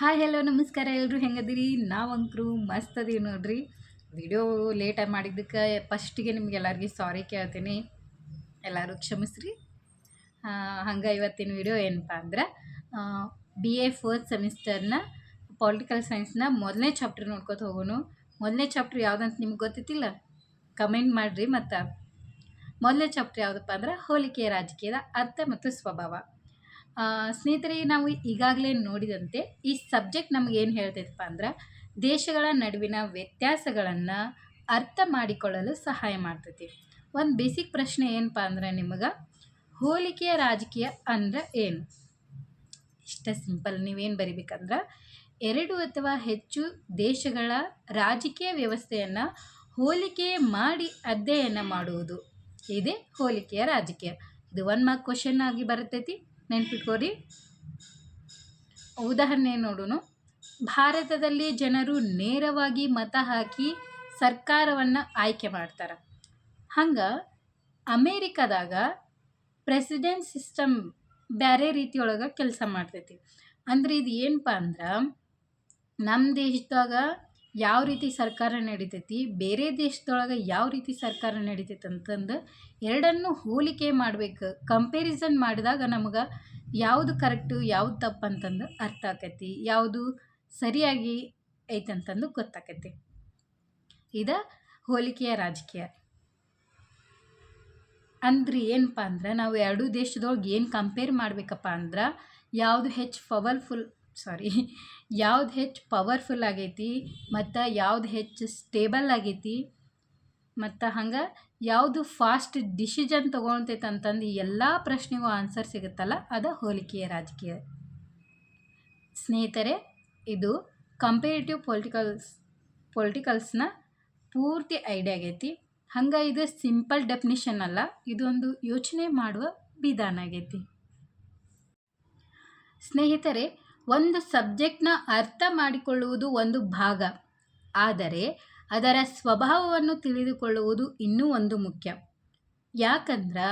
Hi hello ನಮಸ್ಕಾರ ಎಲ್ಲರೂ ಹೆಂಗದಿರಿ. ನಾವಂಕರು ಮಸ್ತ್ ಅದೀವಿ ನೋಡ್ರಿ. ವಿಡಿಯೋ ಲೇಟಾಗಿ ಮಾಡಿದ್ದಕ್ಕೆ ಫಸ್ಟಿಗೆ ನಿಮ್ಗೆಲ್ಲರಿಗೂ ಸಾರಿ ಕೇಳ್ತೀನಿ, ಎಲ್ಲರೂ ಕ್ಷಮಿಸ್ರಿ. ಹಂಗೆ ಇವತ್ತಿನ ವಿಡಿಯೋ ಏನಪ್ಪ ಅಂದ್ರೆ BA 4th ಸೆಮಿಸ್ಟರ್ನ ಪೊಲಿಟಿಕಲ್ ಸೈನ್ಸ್ನ ಮೊದಲನೇ ಚಾಪ್ಟರ್ ನೋಡ್ಕೊತ ಹೋಗೋಣ. ಮೊದಲನೇ ಚಾಪ್ಟರ್ ಯಾವುದಂತ ನಿಮ್ಗೆ ಗೊತ್ತಿತ್ತಿಲ್ಲ ಕಮೆಂಟ್ ಮಾಡಿರಿ. ಮತ್ತು ಮೊದಲನೇ ಚಾಪ್ಟರ್ ಯಾವುದಪ್ಪ ಅಂದ್ರೆ ಹೋಲಿಕೆಯ ರಾಜಕೀಯದ ಅರ್ಥ ಮತ್ತು ಸ್ವಭಾವ. ಸ್ನೇಹಿತರೆ, ನಾವು ಈಗಾಗಲೇ ನೋಡಿದಂತೆ ಈ ಸಬ್ಜೆಕ್ಟ್ ನಮ್ಗೆ ಏನು ಹೇಳ್ತೈತಪ್ಪ ಅಂದ್ರೆ ದೇಶಗಳ ನಡುವಿನ ವ್ಯತ್ಯಾಸಗಳನ್ನು ಅರ್ಥ ಮಾಡಿಕೊಳ್ಳಲು ಸಹಾಯ ಮಾಡ್ತೈತಿ. ಒಂದು ಬೇಸಿಕ್ ಪ್ರಶ್ನೆ ಏನಪ್ಪ ಅಂದ್ರೆ ನಿಮಗೆ ಹೋಲಿಕೆಯ ರಾಜಕೀಯ ಅಂದ್ರೆ ಏನು? ಇಷ್ಟ ಸಿಂಪಲ್. ನೀವೇನು ಬರಿಬೇಕಂದ್ರೆ 2 ಅಥವಾ ಹೆಚ್ಚು ದೇಶಗಳ ರಾಜಕೀಯ ವ್ಯವಸ್ಥೆಯನ್ನು ಹೋಲಿಕೆ ಮಾಡಿ ಅಧ್ಯಯನ ಮಾಡುವುದು ಇದೇ ಹೋಲಿಕೆಯ ರಾಜಕೀಯ. ಇದು 1 ಮಾರ್ಕ್ ಕ್ವಶನ್ ಆಗಿ ಬರ್ತೈತಿ, ನೆನ್ಪಿಟ್ಕೋರಿ. ಉದಾಹರಣೆ ನೋಡೋಣ. ಭಾರತದಲ್ಲಿ ಜನರು ನೇರವಾಗಿ ಮತ ಹಾಕಿ ಸರ್ಕಾರವನ್ನು ಆಯ್ಕೆ ಮಾಡ್ತಾರೆ. ಹಂಗೆ ಅಮೇರಿಕಾದಾಗ ಪ್ರೆಸಿಡೆಂಟ್ ಸಿಸ್ಟಮ್ ಬೇರೆ ರೀತಿಯೊಳಗೆ ಕೆಲಸ ಮಾಡ್ತೈತಿ. ಅಂದ್ರೆ ಇದು ಏನಪ್ಪ ಅಂದ್ರೆ ನಮ್ಮ ದೇಶದಾಗ ಯಾವ ರೀತಿ ಸರ್ಕಾರ ನಡಿತೈತಿ, ಬೇರೆ ದೇಶದೊಳಗೆ ಯಾವ ರೀತಿ ಸರ್ಕಾರ ನಡಿತೈತಿ ಅಂತಂದು ಎರಡನ್ನೂ ಹೋಲಿಕೆ ಮಾಡ್ಬೇಕು. ಕಂಪೇರಿಸನ್ ಮಾಡಿದಾಗ ನಮಗೆ ಯಾವುದು ಕರೆಕ್ಟು ಯಾವುದು ತಪ್ಪು ಅಂತಂದು ಅರ್ಥ ಆಕೈತಿ, ಯಾವುದು ಸರಿಯಾಗಿ ಐತಂತಂದು ಗೊತ್ತಾಕೈತಿ. ಇದು ಹೋಲಿಕೆಯ ರಾಜಕೀಯ. ಅಂದ್ರೆ ಏನಪ್ಪ ಅಂದ್ರೆ ನಾವು ಎರಡೂ ದೇಶದೊಳಗೆ ಏನು ಕಂಪೇರ್ ಮಾಡಬೇಕಪ್ಪ ಅಂದ್ರೆ ಯಾವುದು ಹೆಚ್ಚು ಪವರ್ಫುಲ್ ಆಗೈತಿ ಮತ್ತು ಯಾವುದು ಹೆಚ್ಚು ಸ್ಟೇಬಲ್ ಆಗೈತಿ ಮತ್ತು ಹಂಗೆ ಯಾವುದು ಫಾಸ್ಟ್ ಡಿಸಿಷನ್ ತೊಗೊಳ್ತೈತೆ ಅಂತಂದು ಎಲ್ಲ ಪ್ರಶ್ನೆಗೂ ಆನ್ಸರ್ ಸಿಗುತ್ತಲ್ಲ, ಅದು ಹೋಲಿಕೆಯ ರಾಜಕೀಯ. ಸ್ನೇಹಿತರೆ, ಇದು ಕಂಪೇರಿಟಿವ್ ಪೊಲಿಟಿಕಲ್ಸ್ನ ಪೂರ್ತಿ ಐಡಿಯಾ ಆಗೈತಿ. ಹಂಗೆ ಇದು ಸಿಂಪಲ್ ಡೆಫಿನಿಷನ್ ಅಲ್ಲ, ಇದೊಂದು ಯೋಚನೆ ಮಾಡುವ ವಿಧಾನ ಆಗೈತಿ. ಸ್ನೇಹಿತರೆ, ಒಂದು ಸಬ್ಜೆಕ್ಟ್ನ ಅರ್ಥ ಮಾಡಿಕೊಳ್ಳುವುದು ಒಂದು ಭಾಗ, ಆದರೆ ಅದರ ಸ್ವಭಾವವನ್ನು ತಿಳಿದುಕೊಳ್ಳುವುದು ಇನ್ನೂ ಒಂದು ಮುಖ್ಯ. ಯಾಕಂದ್ರೆ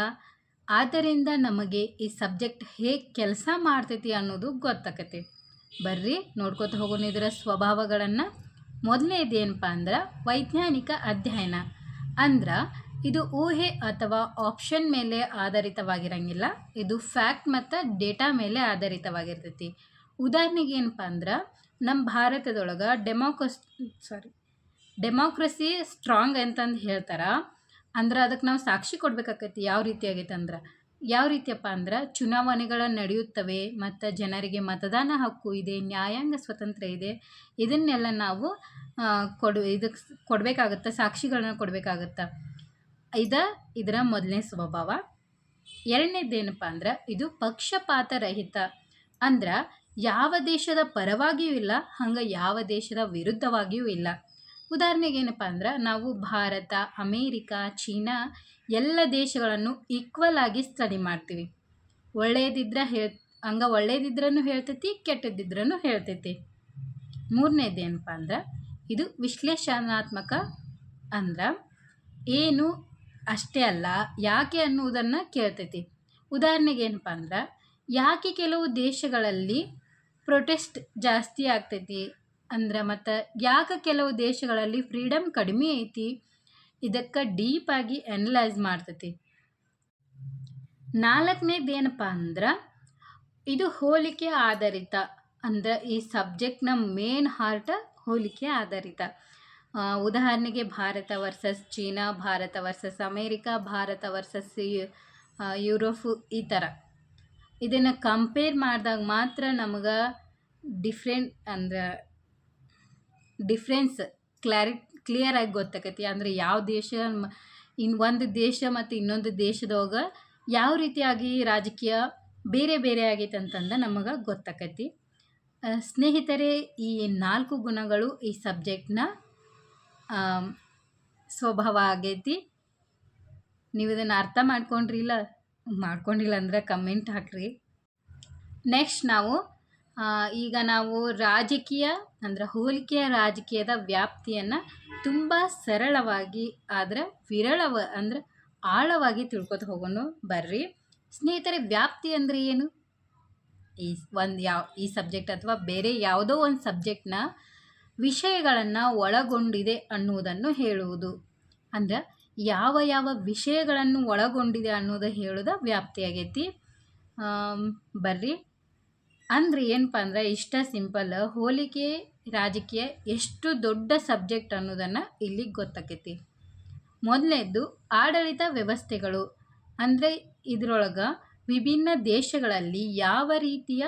ಆದ್ದರಿಂದ ನಮಗೆ ಈ ಸಬ್ಜೆಕ್ಟ್ ಹೇಗೆ ಕೆಲಸ ಮಾಡ್ತೈತಿ ಅನ್ನೋದು ಗೊತ್ತಾಕತಿ. ಬರ್ರಿ ನೋಡ್ಕೊತ ಹೋಗೋಣ ಇದರ ಸ್ವಭಾವಗಳನ್ನು. ಮೊದಲನೇದು ಏನಪ್ಪ ಅಂದ್ರೆ ವೈಜ್ಞಾನಿಕ ಅಧ್ಯಯನ. ಅಂದ್ರೆ ಇದು ಊಹೆ ಅಥವಾ ಆಪ್ಷನ್ ಮೇಲೆ ಆಧಾರಿತವಾಗಿರಂಗಿಲ್ಲ, ಇದು ಫ್ಯಾಕ್ಟ್ ಮತ್ತು ಡೇಟಾ ಮೇಲೆ ಆಧಾರಿತವಾಗಿರ್ತೈತಿ. ಉದಾಹರಣೆಗೆ ಏನಪ್ಪ ಅಂದ್ರೆ ನಮ್ಮ ಭಾರತದೊಳಗೆ ಡೆಮೋಕ್ರಸಿ ಸ್ಟ್ರಾಂಗ್ ಅಂತಂದು ಹೇಳ್ತಾರೆ. ಅಂದ್ರೆ ಅದಕ್ಕೆ ನಾವು ಸಾಕ್ಷಿ ಕೊಡ್ಬೇಕಾಕೈತಿ. ಯಾವ ರೀತಿ ಆಗೈತೆ ಅಂದ್ರೆ ಯಾವ ರೀತಿಯಪ್ಪ ಅಂದ್ರೆ ಚುನಾವಣೆಗಳು ನಡೆಯುತ್ತವೆ ಮತ್ತು ಜನರಿಗೆ ಮತದಾನ ಹಕ್ಕು ಇದೆ, ನ್ಯಾಯಾಂಗ ಸ್ವತಂತ್ರ ಇದೆ. ಇದನ್ನೆಲ್ಲ ನಾವು ಇದಕ್ಕೆ ಕೊಡಬೇಕಾಗತ್ತೆ, ಸಾಕ್ಷಿಗಳನ್ನ ಕೊಡಬೇಕಾಗತ್ತೆ. ಇದರ ಮೊದಲನೇ ಸ್ವಭಾವ. ಎರಡನೇದೇನಪ್ಪ ಅಂದ್ರೆ ಇದು ಪಕ್ಷಪಾತರಹಿತ. ಅಂದ್ರೆ ಯಾವ ದೇಶದ ಪರವಾಗಿಯೂ ಇಲ್ಲ, ಹಂಗೆ ಯಾವ ದೇಶದ ವಿರುದ್ಧವಾಗಿಯೂ ಇಲ್ಲ. ಉದಾಹರಣೆಗೆ ಏನಪ್ಪ ಅಂದ್ರೆ ನಾವು ಭಾರತ, ಅಮೇರಿಕಾ, ಚೀನಾ ಎಲ್ಲ ದೇಶಗಳನ್ನು ಈಕ್ವಲ್ ಆಗಿ ಸ್ಟಡಿ ಮಾಡ್ತೀವಿ. ಒಳ್ಳೇದಿದ್ರೂ ಹೇಳ್ತೈತಿ, ಕೆಟ್ಟದಿದ್ರೂ ಹೇಳ್ತೈತಿ. ಮೂರನೇದೇನಪ್ಪ ಅಂದ್ರೆ ಇದು ವಿಶ್ಲೇಷಣಾತ್ಮಕ. ಅಂದ್ರೆ ಏನು ಅಷ್ಟೇ ಅಲ್ಲ, ಯಾಕೆ ಅನ್ನುವುದನ್ನು ಕೇಳ್ತೈತಿ. ಉದಾಹರಣೆಗೆ ಏನಪ್ಪ ಅಂದ್ರೆ ಯಾಕೆ ಕೆಲವು ದೇಶಗಳಲ್ಲಿ ಪ್ರೊಟೆಸ್ಟ್ ಜಾಸ್ತಿ ಆಗ್ತೈತಿ ಅಂದ್ರೆ, ಮತ್ತು ಯಾಕೆ ಕೆಲವು ದೇಶಗಳಲ್ಲಿ ಫ್ರೀಡಮ್ ಕಡಿಮೆ ಐತಿ, ಇದಕ್ಕೆ ಡೀಪಾಗಿ ಅನಲೈಸ್ ಮಾಡ್ತೈತಿ. ನಾಲ್ಕನೇದೇನಪ್ಪ ಅಂದ್ರೆ ಇದು ಹೋಲಿಕೆ ಆಧಾರಿತ. ಅಂದ್ರೆ ಈ ಸಬ್ಜೆಕ್ಟ್ನ ಮೇನ್ ಹಾರ್ಟ್ ಹೋಲಿಕೆ ಆಧಾರಿತ. ಉದಾಹರಣೆಗೆ Bharat versus China, Bharat versus America, Bharat versus Europe, ಈ ಥರ ಇದನ್ನು ಕಂಪೇರ್ ಮಾಡಿದಾಗ ಮಾತ್ರ ನಮಗೆ ಡಿಫ್ರೆನ್ಸ್ ಕ್ಲಿಯರ್ ಆಗಿ ಗೊತ್ತಾಕೈತಿ. ಅಂದರೆ ಯಾವ ದೇಶ ಒಂದು ದೇಶ ಮತ್ತು ಇನ್ನೊಂದು ದೇಶದೊಳಗೆ ಯಾವ ರೀತಿಯಾಗಿ ರಾಜಕೀಯ ಬೇರೆ ಬೇರೆ ಆಗೈತೆ ಅಂತಂದು ನಮಗೆ ಗೊತ್ತಾಕೈತಿ. ಸ್ನೇಹಿತರೆ, ಈ 4 ಗುಣಗಳು ಈ ಸಬ್ಜೆಕ್ಟ್ನ ಸ್ವಭಾವ ಆಗೈತಿ. ನೀವು ಇದನ್ನು ಅರ್ಥ ಮಾಡ್ಕೊಂಡಿಲ್ಲ ಅಂದ್ರೆ ಕಮೆಂಟ್ ಹಾಕ್ರಿ. ನೆಕ್ಸ್ಟ್ ಈಗ ನಾವು ರಾಜಕೀಯ ಅಂದ್ರೆ ಹೋಲಿಕೆಯ ರಾಜಕೀಯದ ವ್ಯಾಪ್ತಿಯನ್ನು ತುಂಬ ಸರಳವಾಗಿ ಆದರೆ ಆಳವಾಗಿ ತಿಳ್ಕೊತ ಹೋಗೋಣ. ಬರ್ರಿ ಸ್ನೇಹಿತರೆ, ವ್ಯಾಪ್ತಿ ಅಂದರೆ ಏನು? ಈ ಸಬ್ಜೆಕ್ಟ್ ಅಥವಾ ಬೇರೆ ಯಾವುದೋ ಒಂದು ಸಬ್ಜೆಕ್ಟ್ನ ವಿಷಯಗಳನ್ನು ಒಳಗೊಂಡಿದೆ ಅನ್ನುವುದನ್ನು ಹೇಳುವುದು. ಅಂದ್ರೆ ಯಾವ ಯಾವ ವಿಷಯಗಳನ್ನು ಒಳಗೊಂಡಿದೆ ಅನ್ನೋದು ಹೇಳೋದು ವ್ಯಾಪ್ತಿಯಾಗೈತಿ. ಬರ್ರಿ ಅಂದ್ರೆ ಏನಪ್ಪ ಅಂದ್ರೆ ಇಷ್ಟ ಸಿಂಪಲ್. ಹೋಲಿಕೆ ರಾಜಕೀಯ ಎಷ್ಟು ದೊಡ್ಡ ಸಬ್ಜೆಕ್ಟ್ ಅನ್ನೋದನ್ನು ಇಲ್ಲಿ ಗೊತ್ತಾಕೈತಿ. ಮೊದಲನೇದ್ದು ಆಡಳಿತ ವ್ಯವಸ್ಥೆಗಳು. ಅಂದರೆ ಇದರೊಳಗೆ ವಿಭಿನ್ನ ದೇಶಗಳಲ್ಲಿ ಯಾವ ರೀತಿಯ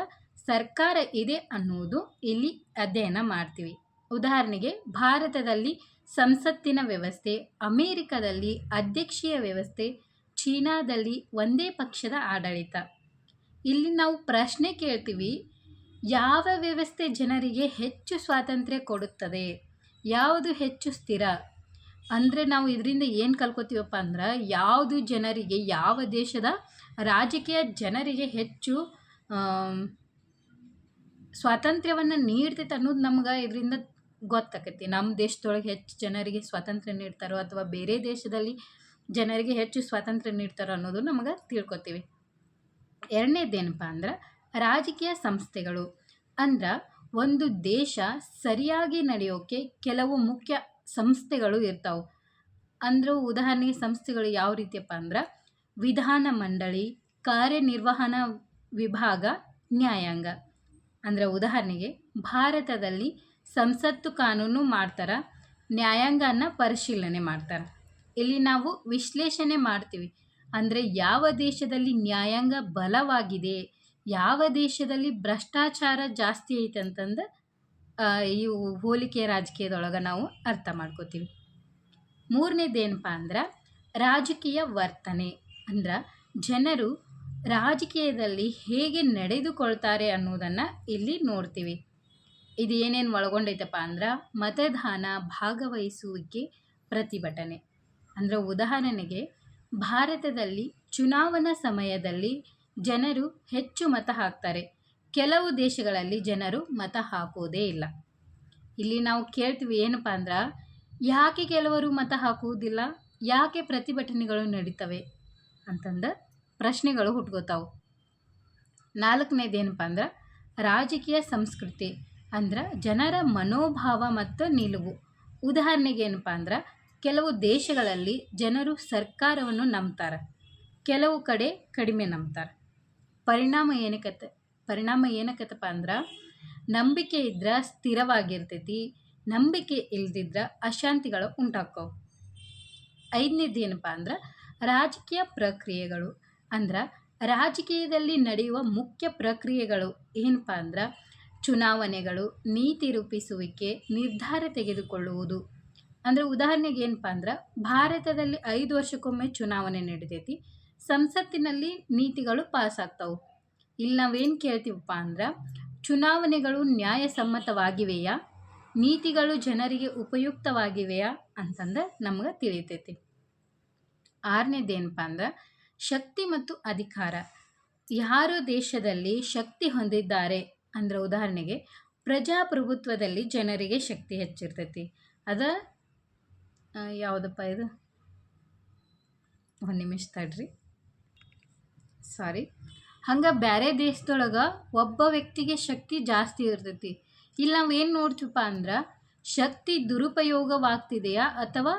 ಸರ್ಕಾರ ಇದೆ ಅನ್ನುವುದು ಇಲ್ಲಿ ಅಧ್ಯಯನ ಮಾಡ್ತೀವಿ. ಉದಾಹರಣೆಗೆ ಭಾರತದಲ್ಲಿ ಸಂಸತ್ತಿನ ವ್ಯವಸ್ಥೆ, ಅಮೇರಿಕಾದಲ್ಲಿ ಅಧ್ಯಕ್ಷೀಯ ವ್ಯವಸ್ಥೆ, ಚೀನಾದಲ್ಲಿ ಒಂದೇ ಪಕ್ಷದ ಆಡಳಿತ. ಇಲ್ಲಿ ನಾವು ಪ್ರಶ್ನೆ ಕೇಳ್ತೀವಿ, ಯಾವ ವ್ಯವಸ್ಥೆ ಜನರಿಗೆ ಹೆಚ್ಚು ಸ್ವಾತಂತ್ರ್ಯ ಕೊಡುತ್ತದೆ, ಯಾವುದು ಹೆಚ್ಚು ಸ್ಥಿರ? ಅಂದರೆ ನಾವು ಇದರಿಂದ ಏನು ಕಲ್ಕೋತೀವಪ್ಪ ಅಂದ್ರೆ, ಯಾವುದು ಜನರಿಗೆ, ಯಾವ ದೇಶದ ರಾಜಕೀಯ ಜನರಿಗೆ ಹೆಚ್ಚು ಸ್ವಾತಂತ್ರ್ಯವನ್ನು ನೀಡ್ತೈತೆ ಅನ್ನೋದು ನಮ್ಗೆ ಇದರಿಂದ ಗೊತ್ತಾಕೈತಿ. ನಮ್ಮ ದೇಶದೊಳಗೆ ಹೆಚ್ಚು ಜನರಿಗೆ ಸ್ವಾತಂತ್ರ್ಯ ನೀಡ್ತಾರೋ ಅಥವಾ ಬೇರೆ ದೇಶದಲ್ಲಿ ಜನರಿಗೆ ಹೆಚ್ಚು ಸ್ವಾತಂತ್ರ್ಯ ನೀಡ್ತಾರೋ ಅನ್ನೋದು ನಮಗೆ ತಿಳ್ಕೊತೀವಿ. ಎರಡನೇದೇನಪ್ಪ ಅಂದ್ರೆ ರಾಜಕೀಯ ಸಂಸ್ಥೆಗಳು. ಅಂದ್ರೆ ಒಂದು ದೇಶ ಸರಿಯಾಗಿ ನಡೆಯೋಕ್ಕೆ ಕೆಲವು ಮುಖ್ಯ ಸಂಸ್ಥೆಗಳು ಇರ್ತಾವೆ. ಅಂದ್ರೆ ಉದಾಹರಣೆಗೆ ಸಂಸ್ಥೆಗಳು ಯಾವ ರೀತಿಯಪ್ಪ ಅಂದ್ರೆ ವಿಧಾನ ಮಂಡಳಿ, ಕಾರ್ಯನಿರ್ವಹಣಾ ವಿಭಾಗ, ನ್ಯಾಯಾಂಗ. ಅಂದರೆ ಉದಾಹರಣೆಗೆ ಭಾರತದಲ್ಲಿ ಸಂಸತ್ತು ಕಾನೂನು ಮಾಡ್ತಾರೆ, ನ್ಯಾಯಾಂಗನ ಪರಿಶೀಲನೆ ಮಾಡ್ತಾರೆ. ಇಲ್ಲಿ ನಾವು ವಿಶ್ಲೇಷಣೆ ಮಾಡ್ತೀವಿ. ಅಂದರೆ ಯಾವ ದೇಶದಲ್ಲಿ ನ್ಯಾಯಾಂಗ ಬಲವಾಗಿದೆ, ಯಾವ ದೇಶದಲ್ಲಿ ಭ್ರಷ್ಟಾಚಾರ ಜಾಸ್ತಿ ಐತೆ ಅಂತಂದು ಇವು ಹೋಲಿಕೆ ರಾಜಕೀಯದೊಳಗೆ ನಾವು ಅರ್ಥ ಮಾಡ್ಕೋತೀವಿ. ಮೂರನೇದೇನಪ್ಪ ಅಂದ್ರೆ ರಾಜಕೀಯ ವರ್ತನೆ. ಅಂದ್ರೆ ಜನರು ರಾಜಕೀಯದಲ್ಲಿ ಹೇಗೆ ನಡೆದುಕೊಳ್ತಾರೆ ಅನ್ನೋದನ್ನು ಇಲ್ಲಿ ನೋಡ್ತೀವಿ. ಇದು ಏನೇನು ಒಳಗೊಂಡೈತಪ್ಪ ಅಂದ್ರೆ ಮತದಾನ, ಭಾಗವಹಿಸುವಿಕೆ, ಪ್ರತಿಭಟನೆ. ಅಂದರೆ ಉದಾಹರಣೆಗೆ ಭಾರತದಲ್ಲಿ ಚುನಾವಣಾ ಸಮಯದಲ್ಲಿ ಜನರು ಹೆಚ್ಚು ಮತ ಹಾಕ್ತಾರೆ, ಕೆಲವು ದೇಶಗಳಲ್ಲಿ ಜನರು ಮತ ಹಾಕೋದೇ ಇಲ್ಲ. ಇಲ್ಲಿ ನಾವು ಕೇಳ್ತೀವಿ ಏನಪ್ಪ ಅಂದ್ರೆ, ಯಾಕೆ ಕೆಲವರು ಮತ ಹಾಕುವುದಿಲ್ಲ, ಯಾಕೆ ಪ್ರತಿಭಟನೆಗಳು ನಡೀತವೆ ಅಂತಂದು ಪ್ರಶ್ನೆಗಳು ಹುಟ್ಕೋತಾವೆ. ನಾಲ್ಕನೇದೇನಪ್ಪ ಅಂದ್ರೆ ರಾಜಕೀಯ ಸಂಸ್ಕೃತಿ. ಅಂದ್ರೆ ಜನರ ಮನೋಭಾವ ಮತ್ತು ನಿಲುವು. ಉದಾಹರಣೆಗೆ ಏನಪ್ಪ ಅಂದ್ರೆ ಕೆಲವು ದೇಶಗಳಲ್ಲಿ ಜನರು ಸರ್ಕಾರವನ್ನು ನಂಬ್ತಾರೆ, ಕೆಲವು ಕಡೆ ಕಡಿಮೆ ನಂಬ್ತಾರೆ. ಪರಿಣಾಮ ಏನಕ್ಕತ್ತಪ್ಪ ಅಂದ್ರೆ ನಂಬಿಕೆ ಇದ್ರೆ ಸ್ಥಿರವಾಗಿರ್ತೈತಿ, ನಂಬಿಕೆ ಇಲ್ದಿದ್ರೆ ಅಶಾಂತಿಗಳು ಉಂಟಾಕ್ಕವು. ಐದನೇದೇನಪ್ಪ ಅಂದ್ರೆ ರಾಜಕೀಯ ಪ್ರಕ್ರಿಯೆಗಳು. ಅಂದ್ರೆ ರಾಜಕೀಯದಲ್ಲಿ ನಡೆಯುವ ಮುಖ್ಯ ಪ್ರಕ್ರಿಯೆಗಳು ಏನಪ್ಪ ಅಂದ್ರೆ ಚುನಾವಣೆಗಳು, ನೀತಿ ರೂಪಿಸುವಿಕೆ, ನಿರ್ಧಾರ ತೆಗೆದುಕೊಳ್ಳುವುದು. ಅಂದರೆ ಉದಾಹರಣೆಗೆ ಏನಪ್ಪ ಅಂದ್ರೆ ಭಾರತದಲ್ಲಿ 5 ವರ್ಷಕ್ಕೊಮ್ಮೆ ಚುನಾವಣೆ ನಡೀತೈತಿ, ಸಂಸತ್ತಿನಲ್ಲಿ ನೀತಿಗಳು ಪಾಸ್ ಆಗ್ತಾವೆ. ಇಲ್ಲಿ ನಾವೇನು ಕೇಳ್ತೀವಪ್ಪ ಅಂದ್ರೆ ಚುನಾವಣೆಗಳು ನ್ಯಾಯಸಮ್ಮತವಾಗಿವೆಯಾ, ನೀತಿಗಳು ಜನರಿಗೆ ಉಪಯುಕ್ತವಾಗಿವೆಯಾ ಅಂತಂದು ನಮ್ಗೆ ತಿಳಿತೈತಿ. ಆರನೇದೇನಪ್ಪ ಅಂದ್ರೆ ಶಕ್ತಿ ಮತ್ತು ಅಧಿಕಾರ. ಯಾರು ದೇಶದಲ್ಲಿ ಶಕ್ತಿ ಹೊಂದಿದ್ದಾರೆ ಅಂದರೆ ಉದಾಹರಣೆಗೆ ಪ್ರಜಾಪ್ರಭುತ್ವದಲ್ಲಿ ಜನರಿಗೆ ಶಕ್ತಿ ಹೆಚ್ಚಿರ್ತೈತಿ. ಯಾವುದಪ್ಪ ಇದು, ಒಂದು ನಿಮಿಷ ತಡ್ರಿ, ಸಾರಿ. ಹಂಗೆ ಬೇರೆ ದೇಶದೊಳಗೆ ಒಬ್ಬ ವ್ಯಕ್ತಿಗೆ ಶಕ್ತಿ ಜಾಸ್ತಿ ಇರ್ತೈತಿ. ಇಲ್ಲಿ ನಾವು ಏನು ನೋಡ್ತೀವಪ್ಪ ಅಂದ್ರೆ ಶಕ್ತಿ ದುರುಪಯೋಗವಾಗ್ತಿದೆಯಾ ಅಥವಾ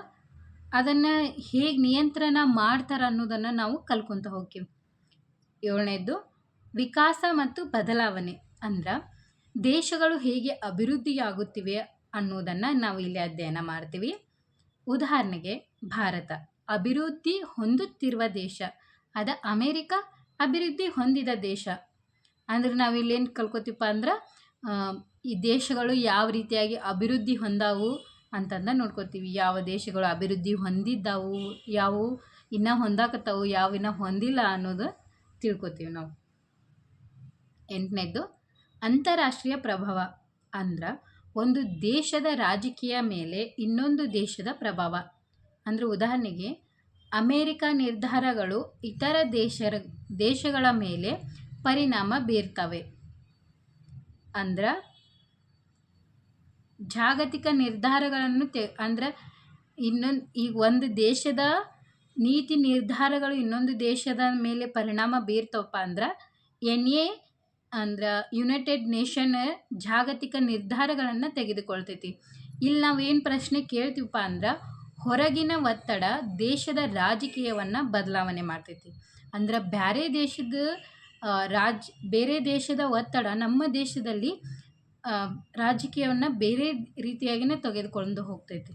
ಅದನ್ನು ಹೇಗೆ ನಿಯಂತ್ರಣ ಮಾಡ್ತಾರೆ ಅನ್ನೋದನ್ನು ನಾವು ಕಲ್ಕೊತ ಹೋಗ್ತೀವಿ. ಏಳನೇದು ವಿಕಾಸ ಮತ್ತು ಬದಲಾವಣೆ. ಅಂದ್ರೆ ದೇಶಗಳು ಹೇಗೆ ಅಭಿವೃದ್ಧಿಯಾಗುತ್ತಿವೆ ಅನ್ನೋದನ್ನು ನಾವು ಇಲ್ಲಿ ಅಧ್ಯಯನ ಮಾಡ್ತೀವಿ. ಉದಾಹರಣೆಗೆ ಭಾರತ ಅಭಿವೃದ್ಧಿ ಹೊಂದುತ್ತಿರುವ ದೇಶ, ಅಮೇರಿಕ ಅಭಿವೃದ್ಧಿ ಹೊಂದಿದ ದೇಶ. ಅಂದ್ರೆ ನಾವಿಲ್ಲೇನು ಕಲ್ಕೋತೀವಪ್ಪ ಅಂದ್ರೆ ಈ ದೇಶಗಳು ಯಾವ ರೀತಿಯಾಗಿ ಅಭಿವೃದ್ಧಿ ಹೊಂದಾವು ಅಂತಂದು ನೋಡ್ಕೋತೀವಿ. ಯಾವ ದೇಶಗಳು ಅಭಿವೃದ್ಧಿ ಹೊಂದಿದ್ದಾವು, ಯಾವುವು ಇನ್ನೂ ಹೊಂದಾಕತ್ತಾವು, ಯಾವ ಇನ್ನೂ ಹೊಂದಿಲ್ಲ ಅನ್ನೋದು ತಿಳ್ಕೊತೀವಿ ನಾವು. ಎಂಟನೇದು ಅಂತಾರಾಷ್ಟ್ರೀಯ ಪ್ರಭಾವ. ಅಂದ್ರೆ ಒಂದು ದೇಶದ ರಾಜಕೀಯ ಮೇಲೆ ಇನ್ನೊಂದು ದೇಶದ ಪ್ರಭಾವ. ಅಂದರೆ ಉದಾಹರಣೆಗೆ ಅಮೇರಿಕ ನಿರ್ಧಾರಗಳು ಇತರ ದೇಶಗಳ ಮೇಲೆ ಪರಿಣಾಮ ಬೀರ್ತವೆ. ಅಂದ್ರೆ ಜಾಗತಿಕ ನಿರ್ಧಾರಗಳನ್ನು ಅಂದ್ರೆ ಈಗ ಒಂದು ದೇಶದ ನೀತಿ ನಿರ್ಧಾರಗಳು ಇನ್ನೊಂದು ದೇಶದ ಮೇಲೆ ಪರಿಣಾಮ ಬೀರ್ತವಪ್ಪ ಅಂದ್ರೆ NA ಅಂದ್ರೆ ಯುನೈಟೆಡ್ ನೇಷನ್ ಜಾಗತಿಕ ನಿರ್ಧಾರಗಳನ್ನು ತೆಗೆದುಕೊಳ್ತೈತಿ. ಇಲ್ಲಿ ನಾವು ಏನು ಪ್ರಶ್ನೆ ಕೇಳ್ತೀವಪ್ಪ ಅಂದ್ರೆ ಹೊರಗಿನ ಒತ್ತಡ ದೇಶದ ರಾಜಕೀಯವನ್ನು ಬದಲಾವಣೆ ಮಾಡ್ತೈತಿ. ಅಂದ್ರೆ ಬೇರೆ ದೇಶದ ಒತ್ತಡ ನಮ್ಮ ದೇಶದಲ್ಲಿ ರಾಜಕೀಯವನ್ನು ಬೇರೆ ರೀತಿಯಾಗಿಯೇ ತೆಗೆದುಕೊಂಡು ಹೋಗ್ತೈತಿ.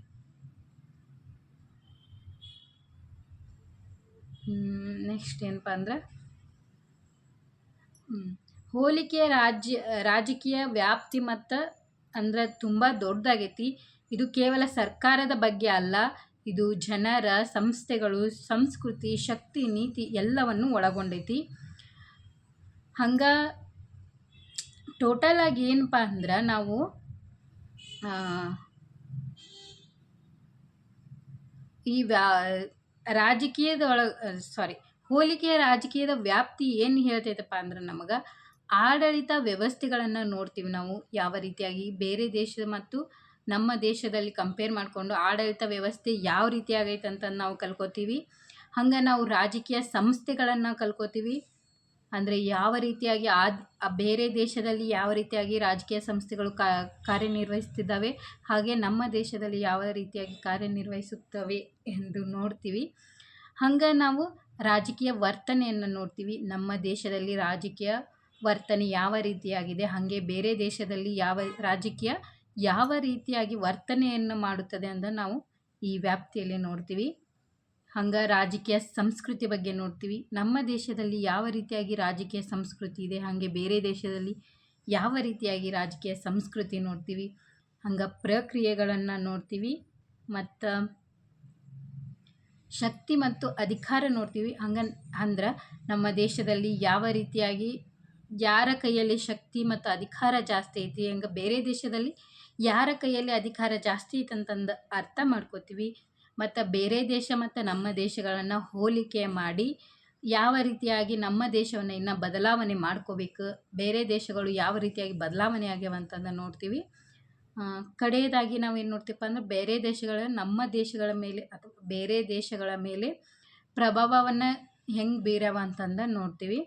ನೆಕ್ಸ್ಟ್ ಏನಪ್ಪ ಅಂದ್ರೆ ಹೋಲಿಕೆಯ ರಾಜಕೀಯ ವ್ಯಾಪ್ತಿ ಮತ್ತು ಅಂದ್ರೆ ತುಂಬ ದೊಡ್ಡದಾಗೈತಿ. ಇದು ಕೇವಲ ಸರ್ಕಾರದ ಬಗ್ಗೆ ಅಲ್ಲ, ಇದು ಜನರ, ಸಂಸ್ಥೆಗಳು, ಸಂಸ್ಕೃತಿ, ಶಕ್ತಿ, ನೀತಿ ಎಲ್ಲವನ್ನು ಒಳಗೊಂಡೈತಿ. ಹಂಗೆ ಟೋಟಲ್ ಆಗಿ ಏನಪ್ಪ ಅಂದ್ರೆ ನಾವು ಈ ಹೋಲಿಕೆಯ ರಾಜಕೀಯದ ವ್ಯಾಪ್ತಿ ಏನು ಹೇಳ್ತೈತಪ್ಪ ಅಂದ್ರೆ ನಮಗೆ ಆಡಳಿತ ವ್ಯವಸ್ಥೆಗಳನ್ನು ನೋಡ್ತೀವಿ ನಾವು. ಯಾವ ರೀತಿಯಾಗಿ ಬೇರೆ ದೇಶ ಮತ್ತು ನಮ್ಮ ದೇಶದಲ್ಲಿ ಕಂಪೇರ್ ಮಾಡಿಕೊಂಡು ಆಡಳಿತ ವ್ಯವಸ್ಥೆ ಯಾವ ರೀತಿಯಾಗೈತೆ ಅಂತ ನಾವು ಕಲ್ಕೋತೀವಿ. ಹಂಗೆ ನಾವು ರಾಜಕೀಯ ಸಂಸ್ಥೆಗಳನ್ನು ಕಲ್ಕೋತೀವಿ. ಅಂದರೆ ಯಾವ ರೀತಿಯಾಗಿ ಬೇರೆ ದೇಶದಲ್ಲಿ ಯಾವ ರೀತಿಯಾಗಿ ರಾಜಕೀಯ ಸಂಸ್ಥೆಗಳು ಕಾರ್ಯನಿರ್ವಹಿಸ್ತಿದ್ದಾವೆ, ಹಾಗೆ ನಮ್ಮ ದೇಶದಲ್ಲಿ ಯಾವ ರೀತಿಯಾಗಿ ಕಾರ್ಯನಿರ್ವಹಿಸುತ್ತವೆ ಎಂದು ನೋಡ್ತೀವಿ. ಹಂಗೆ ನಾವು ರಾಜಕೀಯ ವರ್ತನೆಯನ್ನು ನೋಡ್ತೀವಿ. ನಮ್ಮ ದೇಶದಲ್ಲಿ ರಾಜಕೀಯ ವರ್ತನೆ ಯಾವ ರೀತಿಯಾಗಿದೆ, ಹಾಗೆ ಬೇರೆ ದೇಶದಲ್ಲಿ ರಾಜಕೀಯ ಯಾವ ರೀತಿಯಾಗಿ ವರ್ತನೆಯನ್ನು ಮಾಡುತ್ತದೆ ಅಂತ ನಾವು ಈ ವ್ಯಾಪ್ತಿಯಲ್ಲಿ ನೋಡ್ತೀವಿ. ಹಂಗೆ ರಾಜಕೀಯ ಸಂಸ್ಕೃತಿ ಬಗ್ಗೆ ನೋಡ್ತೀವಿ. ನಮ್ಮ ದೇಶದಲ್ಲಿ ಯಾವ ರೀತಿಯಾಗಿ ರಾಜಕೀಯ ಸಂಸ್ಕೃತಿ ಇದೆ, ಹಾಗೆ ಬೇರೆ ದೇಶದಲ್ಲಿ ಯಾವ ರೀತಿಯಾಗಿ ರಾಜಕೀಯ ಸಂಸ್ಕೃತಿ ನೋಡ್ತೀವಿ. ಹಂಗೆ ಪ್ರಕ್ರಿಯೆಗಳನ್ನು ನೋಡ್ತೀವಿ ಮತ್ತು ಶಕ್ತಿ ಮತ್ತು ಅಧಿಕಾರ ನೋಡ್ತೀವಿ. ಅಂದ್ರೆ ನಮ್ಮ ದೇಶದಲ್ಲಿ ಯಾವ ರೀತಿಯಾಗಿ ಯಾರ ಕೈಯಲ್ಲಿ ಶಕ್ತಿ ಮತ್ತು ಅಧಿಕಾರ ಜಾಸ್ತಿ ಐತಿ, ಹಂಗೆ ಬೇರೆ ದೇಶದಲ್ಲಿ ಯಾರ ಕೈಯಲ್ಲಿ ಅಧಿಕಾರ ಜಾಸ್ತಿ ಐತೆ ಅಂತಂದು ಅರ್ಥ ಮಾಡ್ಕೋತೀವಿ. ಮತ್ತು ಬೇರೆ ದೇಶ ಮತ್ತು ನಮ್ಮ ದೇಶಗಳನ್ನು ಹೋಲಿಕೆ ಮಾಡಿ ಯಾವ ರೀತಿಯಾಗಿ ನಮ್ಮ ದೇಶವನ್ನು ಇನ್ನೂ ಬದಲಾವಣೆ ಮಾಡ್ಕೋಬೇಕು, ಬೇರೆ ದೇಶಗಳು ಯಾವ ರೀತಿಯಾಗಿ ಬದಲಾವಣೆ ಆಗ್ಯಾವ ಅಂತಂದು ನೋಡ್ತೀವಿ. ಕಡೆಯದಾಗಿ ನಾವೇನು ನೋಡ್ತೀವಪ್ಪ ಅಂದ್ರೆ ಬೇರೆ ದೇಶಗಳ ನಮ್ಮ ದೇಶಗಳ ಮೇಲೆ ಅಥವಾ ಬೇರೆ ದೇಶಗಳ ಮೇಲೆ ಪ್ರಭಾವವನ್ನು ಹೆಂಗೆ ಬೀರವ ಅಂತಂದು ನೋಡ್ತೀವಿ.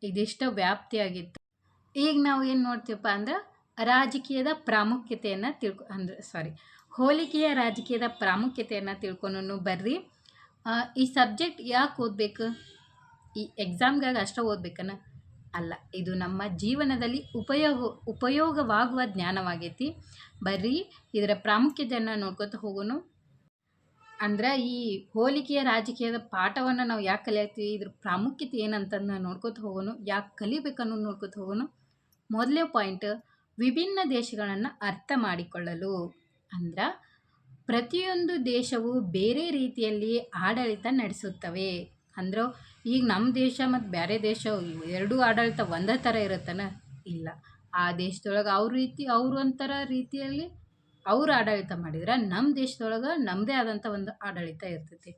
ಇದಿಷ್ಟು ವ್ಯಾಪ್ತಿಯಾಗಿತ್ತು. ಈಗ ನಾವು ಏನು ನೋಡ್ತೀವಪ್ಪ ಅಂದ್ರೆ ರಾಜಕೀಯದ ಪ್ರಾಮುಖ್ಯತೆಯನ್ನು ಹೋಲಿಕೆಯ ರಾಜಕೀಯದ ಪ್ರಾಮುಖ್ಯತೆಯನ್ನು ತಿಳ್ಕೊಂಡು ಬರ್ರಿ. ಈ ಸಬ್ಜೆಕ್ಟ್ ಯಾಕೆ ಓದಬೇಕು, ಈ ಎಕ್ಸಾಮ್ಗಾಗಿ ಅಷ್ಟೇ ಓದ್ಬೇಕನ್ನ ಅಲ್ಲ, ಇದು ನಮ್ಮ ಜೀವನದಲ್ಲಿ ಉಪಯೋಗವಾಗುವ ಜ್ಞಾನವಾಗೈತಿ. ಬರ್ರಿ ಇದರ ಪ್ರಾಮುಖ್ಯತೆಯನ್ನು ನೋಡ್ಕೊತ ಹೋಗೋಣ. ಅಂದ್ರೆ ಈ ಹೋಲಿಕೆಯ ರಾಜಕೀಯದ ಪಾಠವನ್ನು ನಾವು ಯಾಕೆ ಕಲಿಯತ್ತೀವಿ, ಇದ್ರ ಪ್ರಾಮುಖ್ಯತೆ ಏನಂತಂದು ನೋಡ್ಕೊತ ಹೋಗೋಣ, ಯಾಕೆ ಕಲಿಬೇಕನ್ನೋದು ನೋಡ್ಕೊತ ಹೋಗೋಣ. ಮೊದಲನೇ ಪಾಯಿಂಟ್, ವಿಭಿನ್ನ ದೇಶಗಳನ್ನು ಅರ್ಥ ಮಾಡಿಕೊಳ್ಳಲು. ಅಂದ್ರೆ ಪ್ರತಿಯೊಂದು ದೇಶವು ಬೇರೆ ರೀತಿಯಲ್ಲಿ ಆಡಳಿತ ನಡೆಸುತ್ತವೆ. ಅಂದ್ರೆ ಈಗ ನಮ್ಮ ದೇಶ ಮತ್ತು ಬೇರೆ ದೇಶ ಎರಡೂ ಆಡಳಿತ ಒಂದೇ ಥರ ಇರುತ್ತಾನ? ಇಲ್ಲ. ಆ ದೇಶದೊಳಗೆ ಅವರು ಒಂಥರ ರೀತಿಯಲ್ಲಿ ಅವರು ಆಡಳಿತ ಮಾಡಿದ್ರೆ ನಮ್ಮ ದೇಶದೊಳಗೆ ನಮ್ಮದೇ ಆದಂಥ ಒಂದು ಆಡಳಿತ ಇರ್ತೈತಿ.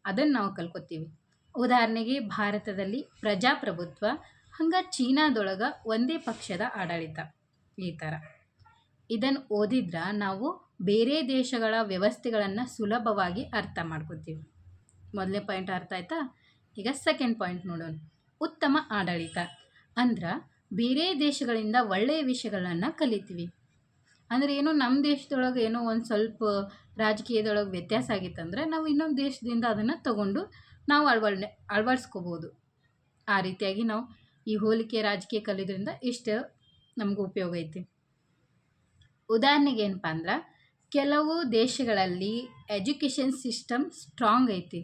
ಅದನ್ನು ನಾವು ಕಲ್ಕೊತೀವಿ. ಉದಾಹರಣೆಗೆ ಭಾರತದಲ್ಲಿ ಪ್ರಜಾಪ್ರಭುತ್ವ, ಹಂಗೆ ಚೀನಾದೊಳಗೆ ಒಂದೇ ಪಕ್ಷದ ಆಡಳಿತ, ಈ ಥರ. ಇದನ್ನು ಓದಿದ್ರೆ ನಾವು ಬೇರೆ ದೇಶಗಳ ವ್ಯವಸ್ಥೆಗಳನ್ನು ಸುಲಭವಾಗಿ ಅರ್ಥ ಮಾಡ್ಕೊತೀವಿ. ಮೊದಲನೇ ಪಾಯಿಂಟ್ ಅರ್ಥ ಆಯ್ತಾ? ಈಗ ಸೆಕೆಂಡ್ ಪಾಯಿಂಟ್ ನೋಡೋಣ. ಉತ್ತಮ ಆಡಳಿತ ಅಂದ್ರೆ ಬೇರೆ ದೇಶಗಳಿಂದ ಒಳ್ಳೆಯ ವಿಷಯಗಳನ್ನು ಕಲಿತೀವಿ. ಅಂದರೆ ಏನೋ ನಮ್ಮ ದೇಶದೊಳಗೆ ಏನೋ ಒಂದು ಸ್ವಲ್ಪ ರಾಜಕೀಯದೊಳಗೆ ವ್ಯತ್ಯಾಸ ಆಗಿತ್ತಂದ್ರೆ ನಾವು ಇನ್ನೊಂದು ದೇಶದಿಂದ ಅದನ್ನು ತಗೊಂಡು ನಾವು ಅಳವಡಿಸ್ಕೋಬೋದು. ಆ ರೀತಿಯಾಗಿ ನಾವು ಈ ಹೋಲಿಕೆ ರಾಜಕೀಯ ಕಲಿಯೋದ್ರಿಂದ ಇಷ್ಟು ನಮ್ಗೆ ಉಪಯೋಗ ಐತಿ. ಉದಾಹರಣೆಗೆ ಏನಪ್ಪ ಅಂದ್ರೆ ಕೆಲವು ದೇಶಗಳಲ್ಲಿ ಎಜುಕೇಷನ್ ಸಿಸ್ಟಮ್ ಸ್ಟ್ರಾಂಗ್ ಐತಿ,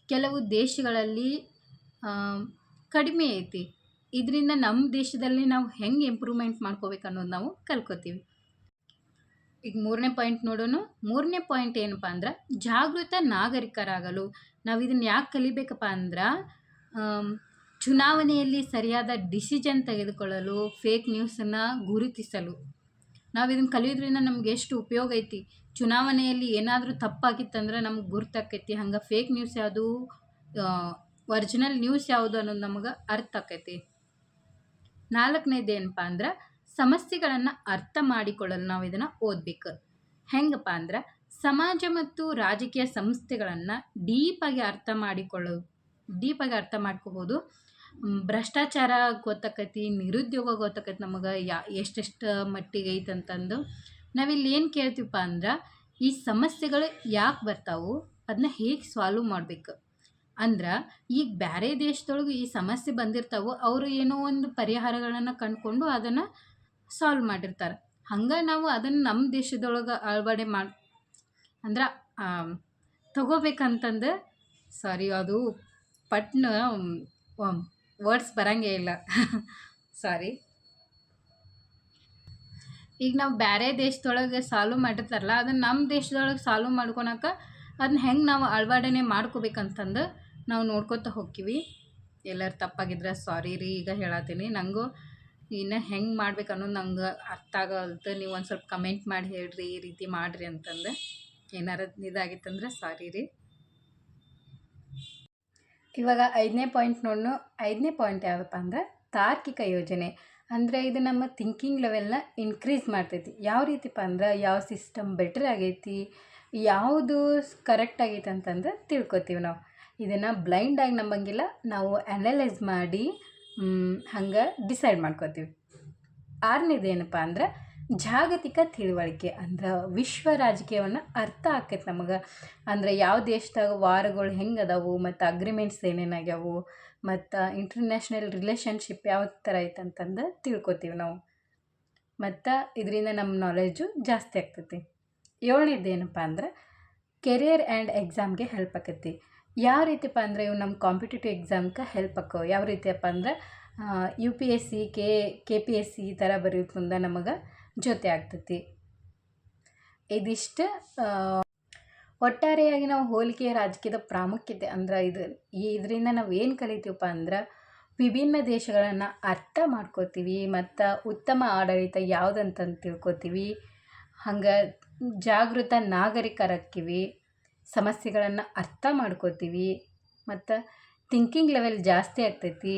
ಕೆಲವು ದೇಶಗಳಲ್ಲಿ ಕಡಿಮೆ ಐತಿ. ಇದರಿಂದ ನಮ್ಮ ದೇಶದಲ್ಲಿ ನಾವು ಹೆಂಗೆ ಇಂಪ್ರೂವ್ಮೆಂಟ್ ಮಾಡ್ಕೋಬೇಕು ಅನ್ನೋದು ನಾವು ಕಲ್ಕೋತೀವಿ. ಈಗ ಮೂರನೇ ಪಾಯಿಂಟ್ ನೋಡೋಣ. ಮೂರನೇ ಪಾಯಿಂಟ್ ಏನಪ್ಪ ಅಂದ್ರೆ ಜಾಗೃತ ನಾಗರಿಕರಾಗಲು. ನಾವು ಇದನ್ನು ಯಾಕೆ ಕಲಿಬೇಕಪ್ಪ ಅಂದ್ರೆ ಚುನಾವಣೆಯಲ್ಲಿ ಸರಿಯಾದ ಡಿಸಿಷನ್ ತೆಗೆದುಕೊಳ್ಳಲು, ಫೇಕ್ ನ್ಯೂಸನ್ನು ಗುರುತಿಸಲು. ನಾವು ಇದನ್ನು ಕಲಿಯೋದ್ರಿಂದ ನಮ್ಗೆ ಎಷ್ಟು ಉಪಯೋಗ ಐತಿ. ಚುನಾವಣೆಯಲ್ಲಿ ಏನಾದರೂ ತಪ್ಪಾಗಿತ್ತಂದ್ರೆ ನಮ್ಗೆ ಗುರ್ತಾಕೈತಿ. ಹಂಗೆ ಫೇಕ್ ನ್ಯೂಸ್ ಯಾವುದು, ಒರಿಜಿನಲ್ ನ್ಯೂಸ್ ಯಾವುದು ಅನ್ನೋದು ನಮಗೆ ಅರ್ಥ ಆಕೈತಿ. ನಾಲ್ಕನೇದು ಏನಪ್ಪ ಅಂದ್ರೆ ಸಮಸ್ಯೆಗಳನ್ನು ಅರ್ಥ ಮಾಡಿಕೊಳ್ಳಲು ನಾವು ಇದನ್ನು ಓದಬೇಕು. ಹೆಂಗಪ್ಪ ಅಂದ್ರೆ ಸಮಾಜ ಮತ್ತು ರಾಜಕೀಯ ಸಂಸ್ಥೆಗಳನ್ನು ಡೀಪಾಗಿ ಅರ್ಥ ಮಾಡ್ಕೋಬೋದು. ಭ್ರಷ್ಟಾಚಾರ ಗೊತ್ತಾಕೈತಿ, ನಿರುದ್ಯೋಗ ಗೊತ್ತಾಕೈತಿ ನಮಗೆ ಎಷ್ಟೆಷ್ಟು ಮಟ್ಟಿಗೆ ಐತೆ ಅಂತಂದು. ನಾವಿಲ್ಲಿ ಏನು ಕೇಳ್ತೀವಪ್ಪ ಅಂದ್ರೆ, ಈ ಸಮಸ್ಯೆಗಳು ಯಾಕೆ ಬರ್ತಾವು, ಅದನ್ನ ಹೇಗೆ ಸಾಲ್ವ್ ಮಾಡ್ಬೇಕು ಅಂದ್ರೆ, ಈಗ ಬೇರೆ ದೇಶದೊಳಗೆ ಈ ಸಮಸ್ಯೆ ಬಂದಿರ್ತಾವೆ, ಅವರು ಏನೋ ಒಂದು ಪರಿಹಾರಗಳನ್ನು ಕಂಡುಕೊಂಡು ಅದನ್ನು ಸಾಲ್ವ್ ಮಾಡಿರ್ತಾರೆ. ಹಂಗೆ ನಾವು ಅದನ್ನು ನಮ್ಮ ದೇಶದೊಳಗೆ ಅಳವಡೆ ಅಂದ್ರೆ ತಗೋಬೇಕಂತಂದು, ಸಾರಿ ಅದು ಪಟ್ನ ವರ್ಡ್ಸ್ ಬರಂಗೇ ಇಲ್ಲ ಸಾರಿ. ಈಗ ನಾವು ಬೇರೆ ದೇಶದೊಳಗೆ ಸಾಲ್ವ್ ಮಾಡಿರ್ತಾರಲ್ಲ, ಅದನ್ನು ನಮ್ಮ ದೇಶದೊಳಗೆ ಸಾಲ್ವ್ ಮಾಡ್ಕೊಳಕ್ಕೆ ಅದನ್ನ ಹೆಂಗೆ ನಾವು ಅಳವಡಿಕೆ ಮಾಡ್ಕೋಬೇಕಂತಂದು ನಾವು ನೋಡ್ಕೊತ ಹೋಗ್ತೀವಿ. ಎಲ್ಲರೂ ತಪ್ಪಾಗಿದ್ರೆ ಸಾರಿ ರೀ, ಈಗ ಹೇಳತ್ತೀನಿ. ನನಗೂ ಇನ್ನು ಹೆಂಗೆ ಮಾಡ್ಬೇಕು ಅನ್ನೋದು ನಂಗೆ ಅರ್ಥ ಆಗಲ್ತು. ನೀವು ಒಂದು ಸ್ವಲ್ಪ ಕಮೆಂಟ್ ಮಾಡಿ ಹೇಳ್ರಿ, ಈ ರೀತಿ ಮಾಡಿರಿ ಅಂತಂದು. ಏನಾರು ಇದಾಗಿತ್ತಂದ್ರೆ ಸಾರಿ ರೀ. ಇವಾಗ 5ನೇ ಪಾಯಿಂಟ್ ನೋಡೋಣ. 5ನೇ ಪಾಯಿಂಟ್ ಯಾವುದಪ್ಪ ಅಂದ್ರೆ, ತಾರ್ಕಿಕ ಯೋಜನೆ. ಅಂದರೆ ಇದು ನಮ್ಮ ಥಿಂಕಿಂಗ್ ಲೆವೆಲ್ನ ಇನ್ಕ್ರೀಸ್ ಮಾಡ್ತೈತಿ. ಯಾವ ರೀತಿಪ್ಪ ಅಂದ್ರೆ, ಯಾವ ಸಿಸ್ಟಮ್ ಬೆಟ್ರ್ ಆಗೈತಿ, ಯಾವುದು ಕರೆಕ್ಟ್ ಆಗೈತೆ ಅಂತಂದು ತಿಳ್ಕೊತೀವಿ ನಾವು. ಇದನ್ನು ಬ್ಲೈಂಡಾಗಿ ನಂಬಂಗಿಲ್ಲ, ನಾವು ಅನಲೈಸ್ ಮಾಡಿ ಹಂಗೆ ಡಿಸೈಡ್ ಮಾಡ್ಕೋತೀವಿ. 6ನೇದು ಏನಪ್ಪ ಅಂದ್ರೆ, ಜಾಗತಿಕ ತಿಳುವಳಿಕೆ. ಅಂದ್ರೆ ವಿಶ್ವ ರಾಜಕೀಯವನ್ನು ಅರ್ಥ ಆಕೈತೆ ನಮಗೆ. ಅಂದರೆ ಯಾವ ದೇಶದಾಗ ವಾರಗಳು ಹೆಂಗೆ ಅದಾವು, ಮತ್ತು ಅಗ್ರಿಮೆಂಟ್ಸ್ ಏನೇನಾಗ್ಯಾವು, ಮತ್ತು ಇಂಟರ್ನ್ಯಾಷನಲ್ ರಿಲೇಷನ್ಶಿಪ್ ಯಾವ ಥರ ಐತೆ ಅಂತಂದು ತಿಳ್ಕೊತೀವಿ ನಾವು. ಮತ್ತು ಇದರಿಂದ ನಮ್ಮ ನಾಲೆಜು ಜಾಸ್ತಿ ಆಗ್ತೈತಿ. 7ನೇದು ಏನಪ್ಪ ಅಂದ್ರೆ, ಕೆರಿಯರ್ ಆ್ಯಂಡ್ ಎಕ್ಸಾಮ್ಗೆ ಹೆಲ್ಪ್ ಆಕೈತಿ. ಯಾವ ರೀತಿಪ್ಪ ಅಂದರೆ, ಇವು ನಮ್ಮ ಕಾಂಪಿಟೇಟಿವ್ ಎಕ್ಸಾಮ್ಗೆ ಹೆಲ್ಪ್ ಆಕವು. ಯಾವ ರೀತಿಯಪ್ಪ ಅಂದ್ರೆ, UPSC KPSC ಈ ಥರ ಬರೆಯೋದು ಮುಂದೆ ನಮಗೆ ಜೊತೆ ಆಗ್ತೈತಿ. ಇದಿಷ್ಟು ಒಟ್ಟಾರೆಯಾಗಿ ನಾವು ಹೋಲಿಕೆ ರಾಜಕೀಯದ ಪ್ರಾಮುಖ್ಯತೆ ಅಂದ್ರೆ ಇದರಿಂದ ನಾವು ಏನು ಕಲಿತೀವಪ್ಪ ಅಂದ್ರೆ, ವಿಭಿನ್ನ ದೇಶಗಳನ್ನು ಅರ್ಥ ಮಾಡ್ಕೋತೀವಿ, ಮತ್ತು ಉತ್ತಮ ಆಡಳಿತ ಯಾವುದಂತಂದು ತಿಳ್ಕೊತೀವಿ. ಹಂಗೆ ಜಾಗೃತ ನಾಗರಿಕರಾಗ್ತೀವಿ, ಸಮಸ್ಯೆಗಳನ್ನು ಅರ್ಥ ಮಾಡ್ಕೋತೀವಿ, ಮತ್ತು ಥಿಂಕಿಂಗ್ ಲೆವೆಲ್ ಜಾಸ್ತಿ ಆಗ್ತೈತಿ.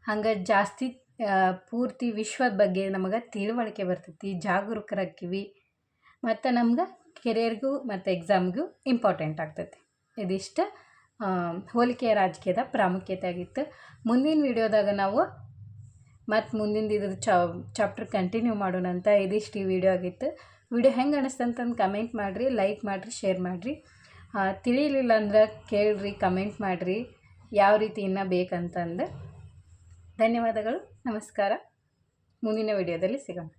ಹಂಗೆ ಜಾಸ್ತಿ ಪೂರ್ತಿ ವಿಶ್ವದ ಬಗ್ಗೆ ನಮಗೆ ತಿಳುವಳಿಕೆ ಬರ್ತೈತಿ, ಜಾಗರೂಕರಾಗ್ತೀವಿ, ಮತ್ತು ನಮ್ಗೆ ಕೆರಿಯರ್ಗೂ ಮತ್ತು ಎಕ್ಸಾಮ್ಗೂ ಇಂಪಾರ್ಟೆಂಟ್ ಆಗ್ತೈತಿ. ಇದಿಷ್ಟು ಹೋಲಿಕೆಯ ರಾಜಕೀಯದ ಪ್ರಾಮುಖ್ಯತೆ ಆಗಿತ್ತು. ಮುಂದಿನ ವಿಡಿಯೋದಾಗ ನಾವು ಮತ್ತು ಮುಂದಿನ ಇದ್ರ ಚಾಪ್ಟರ್ ಕಂಟಿನ್ಯೂ ಮಾಡೋಣ ಅಂತ. ಇದಿಷ್ಟು ಈ ವಿಡಿಯೋ ಆಗಿತ್ತು. ವಿಡಿಯೋ ಹೆಂಗೆ ಅನಿಸ್ತಂತಂದು ಕಮೆಂಟ್ ಮಾಡಿರಿ, ಲೈಕ್ ಮಾಡಿರಿ, ಶೇರ್ ಮಾಡಿರಿ. ತಿಳಿಲಿಲ್ಲ ಅಂದ್ರೆ ಕೇಳ್ರಿ, ಕಮೆಂಟ್ ಮಾಡಿರಿ ಯಾವ ರೀತಿ ಇನ್ನೂ ಬೇಕಂತಂದು. ಧನ್ಯವಾದಗಳು, ನಮಸ್ಕಾರ. ಮುಂದಿನ ವಿಡಿಯೋದಲ್ಲಿ ಸಿಗೋಣ.